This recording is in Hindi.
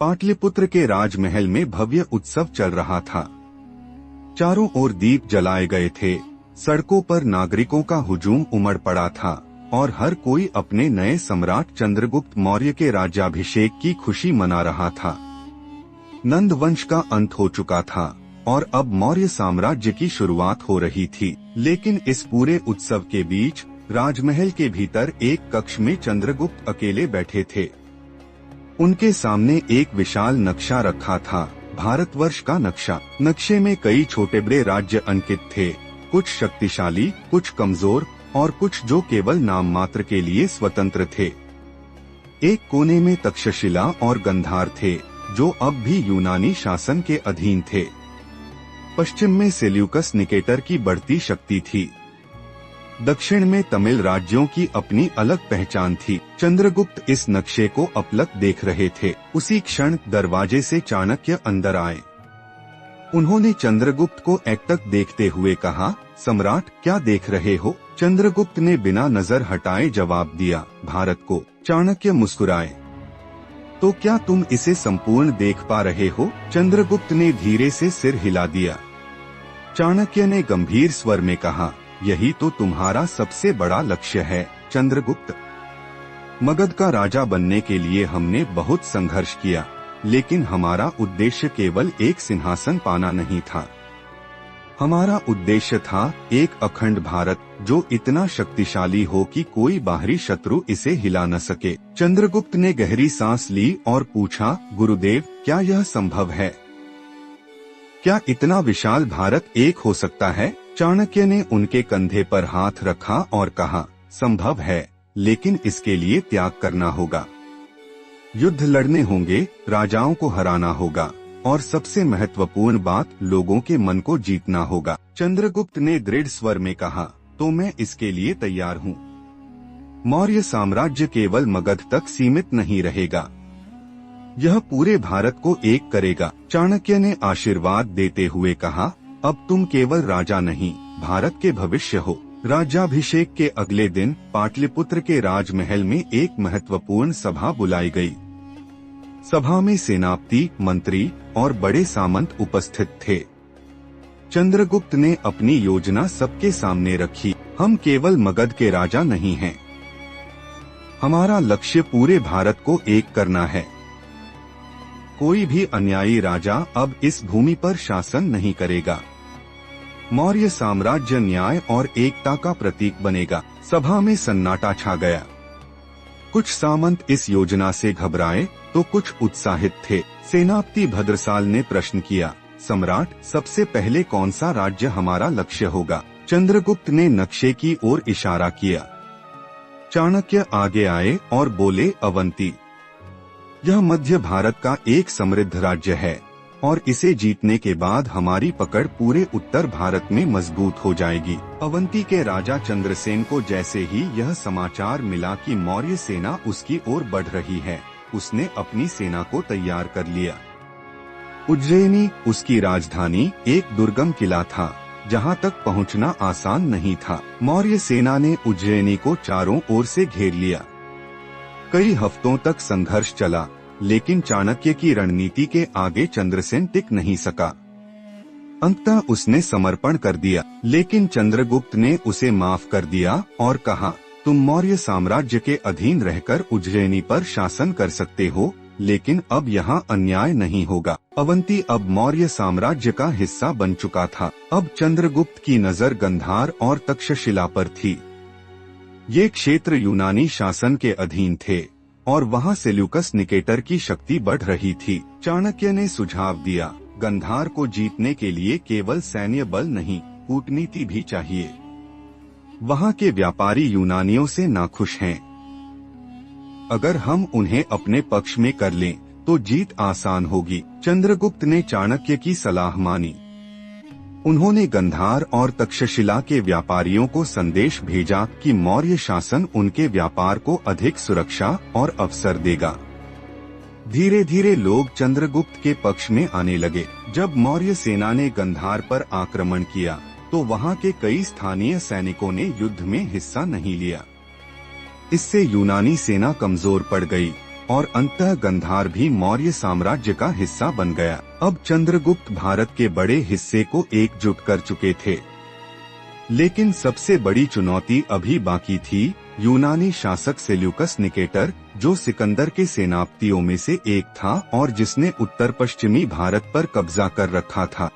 पाटलिपुत्र के राजमहल में भव्य उत्सव चल रहा था। चारों ओर दीप जलाए गए थे, सड़कों पर नागरिकों का हुजूम उमड़ पड़ा था और हर कोई अपने नए सम्राट चंद्रगुप्त मौर्य के राज्याभिषेक की खुशी मना रहा था। नंद वंश का अंत हो चुका था और अब मौर्य साम्राज्य की शुरुआत हो रही थी। लेकिन इस पूरे उत्सव के बीच राजमहल के भीतर एक कक्ष में चंद्रगुप्त अकेले बैठे थे। उनके सामने एक विशाल नक्शा रखा था, भारतवर्ष का नक्शा। नक्शे में कई छोटे बड़े राज्य अंकित थे, कुछ शक्तिशाली, कुछ कमजोर और कुछ जो केवल नाम मात्र के लिए स्वतंत्र थे। एक कोने में तक्षशिला और गंधार थे, जो अब भी यूनानी शासन के अधीन थे। पश्चिम में सेल्यूकस निकेटर की बढ़ती शक्ति थी। दक्षिण में तमिल राज्यों की अपनी अलग पहचान थी। चंद्रगुप्त इस नक्शे को अपलक देख रहे थे। उसी क्षण दरवाजे से चाणक्य अंदर आए। उन्होंने चंद्रगुप्त को एकटक देखते हुए कहा, सम्राट, क्या देख रहे हो? चंद्रगुप्त ने बिना नजर हटाए जवाब दिया, भारत को। चाणक्य मुस्कुराए। तो क्या तुम इसे संपूर्ण देख पा रहे हो? चंद्रगुप्त ने धीरे से सिर हिला दिया। चाणक्य ने गंभीर स्वर में कहा, यही तो तुम्हारा सबसे बड़ा लक्ष्य है चंद्रगुप्त। मगध का राजा बनने के लिए हमने बहुत संघर्ष किया, लेकिन हमारा उद्देश्य केवल एक सिंहासन पाना नहीं था। हमारा उद्देश्य था एक अखंड भारत, जो इतना शक्तिशाली हो कि कोई बाहरी शत्रु इसे हिला न सके। चंद्रगुप्त ने गहरी सांस ली और पूछा, गुरुदेव, क्या यह संभव है? क्या इतना विशाल भारत एक हो सकता है? चाणक्य ने उनके कंधे पर हाथ रखा और कहा, संभव है, लेकिन इसके लिए त्याग करना होगा। युद्ध लड़ने होंगे, राजाओं को हराना होगा और सबसे महत्वपूर्ण बात, लोगों के मन को जीतना होगा। चंद्रगुप्त ने दृढ़ स्वर में कहा, तो मैं इसके लिए तैयार हूँ। मौर्य साम्राज्य केवल मगध तक सीमित नहीं रहेगा, यह पूरे भारत को एक करेगा। चाणक्य ने आशीर्वाद देते हुए कहा, अब तुम केवल राजा नहीं, भारत के भविष्य हो। राज्याभिषेक के अगले दिन पाटलिपुत्र के राजमहल में एक महत्वपूर्ण सभा बुलाई गई। सभा में सेनापति, मंत्री और बड़े सामंत उपस्थित थे। चंद्रगुप्त ने अपनी योजना सबके सामने रखी। हम केवल मगध के राजा नहीं हैं, हमारा लक्ष्य पूरे भारत को एक करना है। कोई भी अन्यायी राजा अब इस भूमि पर शासन नहीं करेगा। मौर्य साम्राज्य न्याय और एकता का प्रतीक बनेगा। सभा में सन्नाटा छा गया। कुछ सामंत इस योजना से घबराए तो कुछ उत्साहित थे। सेनापति भद्रसाल ने प्रश्न किया, सम्राट, सबसे पहले कौन सा राज्य हमारा लक्ष्य होगा? चंद्रगुप्त ने नक्शे की ओर इशारा किया। चाणक्य आगे आए और बोले, अवंती। यह मध्य भारत का एक समृद्ध राज्य है और इसे जीतने के बाद हमारी पकड़ पूरे उत्तर भारत में मजबूत हो जाएगी। अवंती के राजा चंद्रसेन को जैसे ही यह समाचार मिला कि मौर्य सेना उसकी ओर बढ़ रही है, उसने अपनी सेना को तैयार कर लिया। उज्जैनी, उसकी राजधानी, एक दुर्गम किला था जहां तक पहुंचना आसान नहीं था। मौर्य सेना ने उज्जैनी को चारों ओर से घेर लिया। कई हफ्तों तक संघर्ष चला, लेकिन चाणक्य की रणनीति के आगे चंद्रसेन टिक नहीं सका। अंततः उसने समर्पण कर दिया, लेकिन चंद्रगुप्त ने उसे माफ कर दिया और कहा, तुम मौर्य साम्राज्य के अधीन रहकर उज्जैनी पर शासन कर सकते हो, लेकिन अब यहाँ अन्याय नहीं होगा। अवंती अब मौर्य साम्राज्य का हिस्सा बन चुका था। अब चंद्रगुप्त की नजर गंधार और तक्षशिला पर थी। ये क्षेत्र यूनानी शासन के अधीन थे और वहाँ सेल्यूकस निकेटर की शक्ति बढ़ रही थी। चाणक्य ने सुझाव दिया, गंधार को जीतने के लिए केवल सैन्य बल नहीं, कूटनीति भी चाहिए। वहाँ के व्यापारी यूनानियों से नाखुश हैं। अगर हम उन्हें अपने पक्ष में कर लें तो जीत आसान होगी। चंद्रगुप्त ने चाणक्य की सलाह मानी। उन्होंने गंधार और तक्षशिला के व्यापारियों को संदेश भेजा कि मौर्य शासन उनके व्यापार को अधिक सुरक्षा और अवसर देगा। धीरे धीरे लोग चंद्रगुप्त के पक्ष में आने लगे। जब मौर्य सेना ने गंधार पर आक्रमण किया तो वहां के कई स्थानीय सैनिकों ने युद्ध में हिस्सा नहीं लिया। इससे यूनानी सेना कमजोर पड़ गई और अंततः गांधार भी मौर्य साम्राज्य का हिस्सा बन गया। अब चंद्रगुप्त भारत के बड़े हिस्से को एकजुट कर चुके थे, लेकिन सबसे बड़ी चुनौती अभी बाकी थी। यूनानी शासक सेल्यूकस निकेटर, जो सिकंदर के सेनापतियों में से एक था और जिसने उत्तर पश्चिमी भारत पर कब्जा कर रखा था,